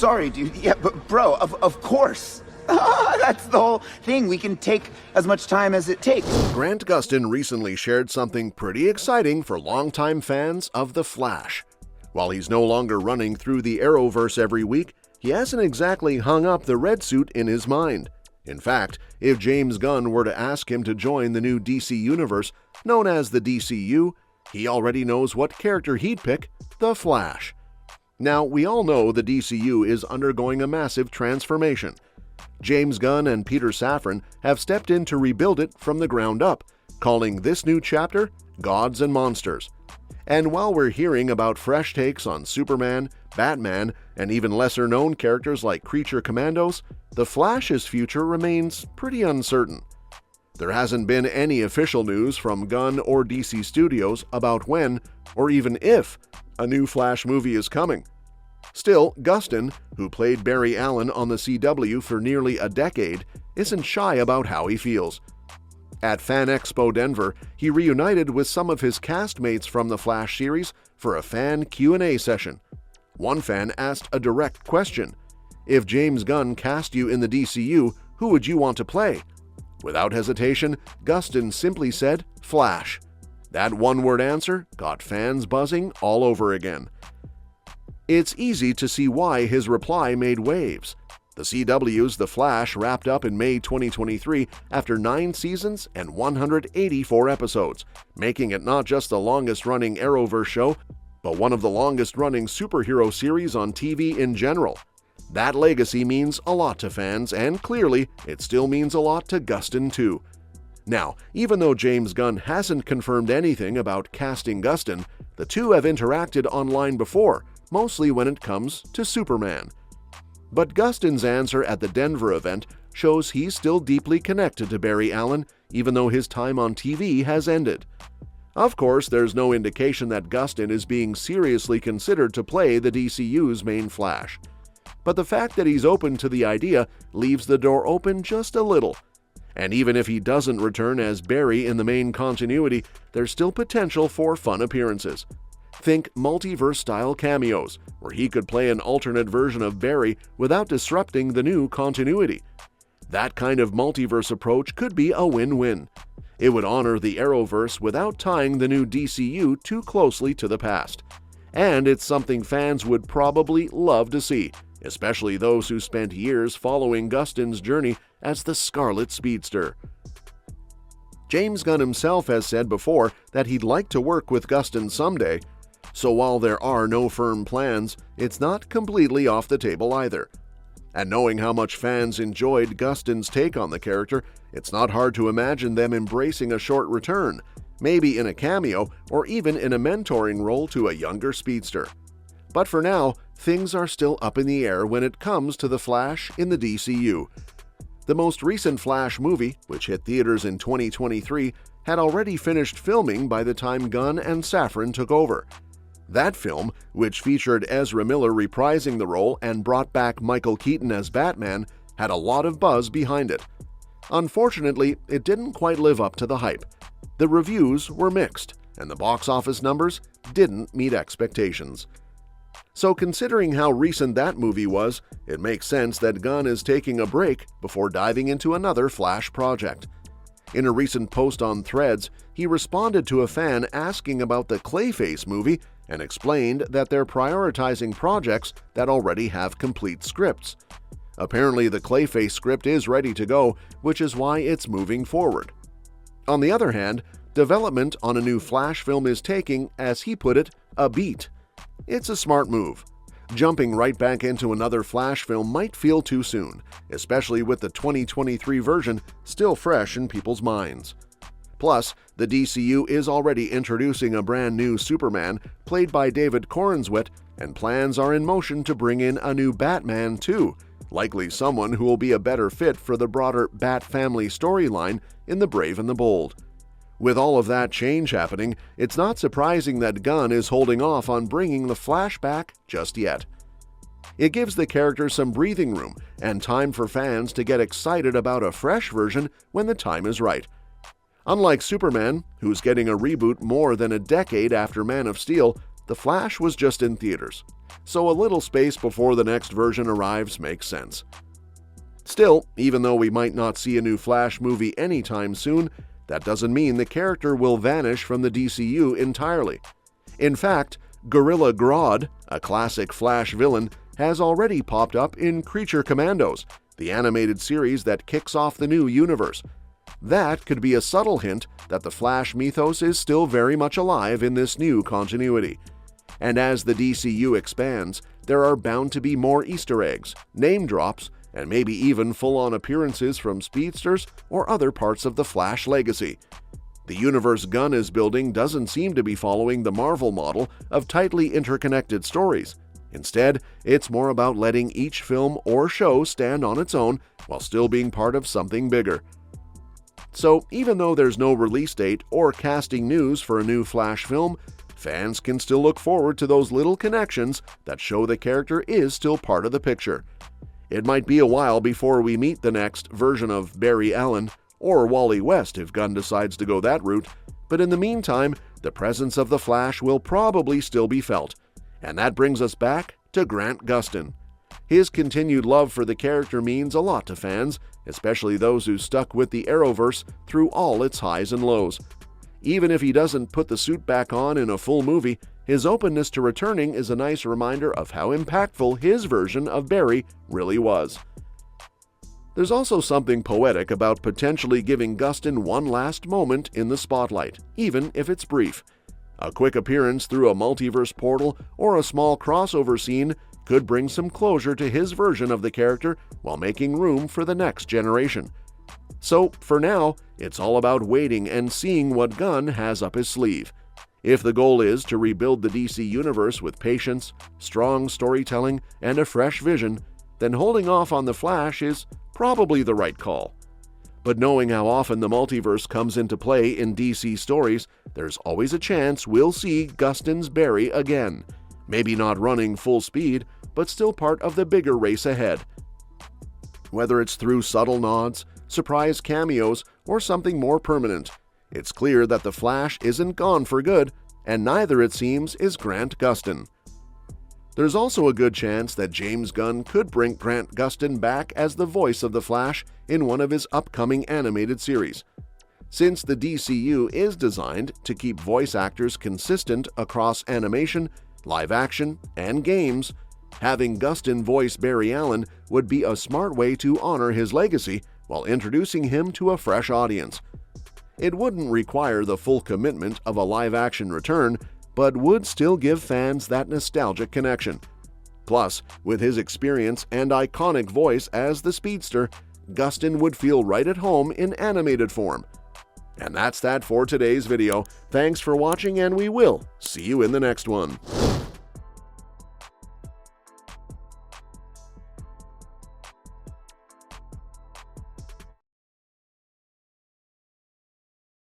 sorry, dude. Yeah, but bro, of course. That's the whole thing. We can take as much time as it takes. Grant Gustin recently shared something pretty exciting for longtime fans of The Flash. While he's no longer running through the Arrowverse every week, he hasn't exactly hung up the red suit in his mind. In fact, if James Gunn were to ask him to join the new DC universe, known as the DCU, he already knows what character he'd pick: The Flash. Now, we all know the DCU is undergoing a massive transformation. James Gunn and Peter Safran have stepped in to rebuild it from the ground up, calling this new chapter Gods and Monsters. And while we're hearing about fresh takes on Superman, Batman, and even lesser-known characters like Creature Commandos, The Flash's future remains pretty uncertain. There hasn't been any official news from Gunn or DC Studios about when, or even if, a new Flash movie is coming. Still, Gustin, who played Barry Allen on the CW for nearly a decade, isn't shy about how he feels. At Fan Expo Denver, he reunited with some of his castmates from the Flash series for a fan Q&A session. One fan asked a direct question: if James Gunn cast you in the DCU, who would you want to play? Without hesitation, Gustin simply said, Flash. That one-word answer got fans buzzing all over again. It's easy to see why his reply made waves. The CW's The Flash wrapped up in May 2023 after 9 seasons and 184 episodes, making it not just the longest-running Arrowverse show, but one of the longest-running superhero series on TV in general. That legacy means a lot to fans, and clearly, it still means a lot to Gustin too. Now, even though James Gunn hasn't confirmed anything about casting Gustin, the two have interacted online before, mostly when it comes to Superman. But Gustin's answer at the Denver event shows he's still deeply connected to Barry Allen, even though his time on TV has ended. Of course, there's no indication that Gustin is being seriously considered to play the DCU's main Flash. But the fact that he's open to the idea leaves the door open just a little. And even if he doesn't return as Barry in the main continuity, there's still potential for fun appearances. Think Multiverse-style cameos, where he could play an alternate version of Barry without disrupting the new continuity. That kind of multiverse approach could be a win-win. It would honor the Arrowverse without tying the new DCU too closely to the past. And it's something fans would probably love to see, especially those who spent years following Gustin's journey as the Scarlet Speedster. James Gunn himself has said before that he'd like to work with Gustin someday, so while there are no firm plans, it's not completely off the table either. And knowing how much fans enjoyed Gustin's take on the character, it's not hard to imagine them embracing a short return, maybe in a cameo or even in a mentoring role to a younger speedster. But for now, things are still up in the air when it comes to the Flash in the DCU. The most recent Flash movie, which hit theaters in 2023, had already finished filming by the time Gunn and Safran took over. That film, which featured Ezra Miller reprising the role and brought back Michael Keaton as Batman, had a lot of buzz behind it. Unfortunately, it didn't quite live up to the hype. The reviews were mixed, and the box office numbers didn't meet expectations. So considering how recent that movie was, it makes sense that Gunn is taking a break before diving into another Flash project. In a recent post on Threads, he responded to a fan asking about the Clayface movie and explained that they're prioritizing projects that already have complete scripts. Apparently, the Clayface script is ready to go, which is why it's moving forward. On the other hand, development on a new Flash film is taking, as he put it, a beat. It's a smart move. Jumping right back into another Flash film might feel too soon, especially with the 2023 version still fresh in people's minds. Plus, the DCU is already introducing a brand new Superman, played by David Corenswet, and plans are in motion to bring in a new Batman too, likely someone who will be a better fit for the broader Bat family storyline in The Brave and the Bold. With all of that change happening, it's not surprising that Gunn is holding off on bringing the Flash back just yet. It gives the character some breathing room and time for fans to get excited about a fresh version when the time is right. Unlike Superman, who's getting a reboot more than a decade after Man of Steel, The Flash was just in theaters, so a little space before the next version arrives makes sense. Still, even though we might not see a new Flash movie anytime soon, that doesn't mean the character will vanish from the DCU entirely. In fact, Gorilla Grodd, a classic Flash villain, has already popped up in Creature Commandos, the animated series that kicks off the new universe. That could be a subtle hint that the Flash mythos is still very much alive in this new continuity. And as the DCU expands, there are bound to be more Easter eggs, name drops, and maybe even full-on appearances from speedsters or other parts of the Flash legacy. The universe Gunn is building doesn't seem to be following the Marvel model of tightly interconnected stories. Instead, it's more about letting each film or show stand on its own while still being part of something bigger. So, even though there's no release date or casting news for a new Flash film, fans can still look forward to those little connections that show the character is still part of the picture. It might be a while before we meet the next version of Barry Allen, or Wally West if Gunn decides to go that route, but in the meantime, the presence of the Flash will probably still be felt. And that brings us back to Grant Gustin. His continued love for the character means a lot to fans, especially those who stuck with the Arrowverse through all its highs and lows. Even if he doesn't put the suit back on in a full movie, his openness to returning is a nice reminder of how impactful his version of Barry really was. There's also something poetic about potentially giving Gustin one last moment in the spotlight, even if it's brief. A quick appearance through a multiverse portal or a small crossover scene could bring some closure to his version of the character while making room for the next generation. So, for now, it's all about waiting and seeing what Gunn has up his sleeve. If the goal is to rebuild the DC universe with patience, strong storytelling, and a fresh vision, then holding off on the Flash is probably the right call. But knowing how often the multiverse comes into play in DC stories, there's always a chance we'll see Gustin's Barry again. Maybe not running full speed, but still part of the bigger race ahead. Whether it's through subtle nods, surprise cameos, or something more permanent, it's clear that the Flash isn't gone for good, and neither, it seems, is Grant Gustin. There's also a good chance that James Gunn could bring Grant Gustin back as the voice of the Flash in one of his upcoming animated series. Since the DCU is designed to keep voice actors consistent across animation, live action, and games, having Gustin voice Barry Allen would be a smart way to honor his legacy while introducing him to a fresh audience. It wouldn't require the full commitment of a live-action return, but would still give fans that nostalgic connection. Plus, with his experience and iconic voice as the Speedster, Gustin would feel right at home in animated form. And that's that for today's video. Thanks for watching, and we will see you in the next one.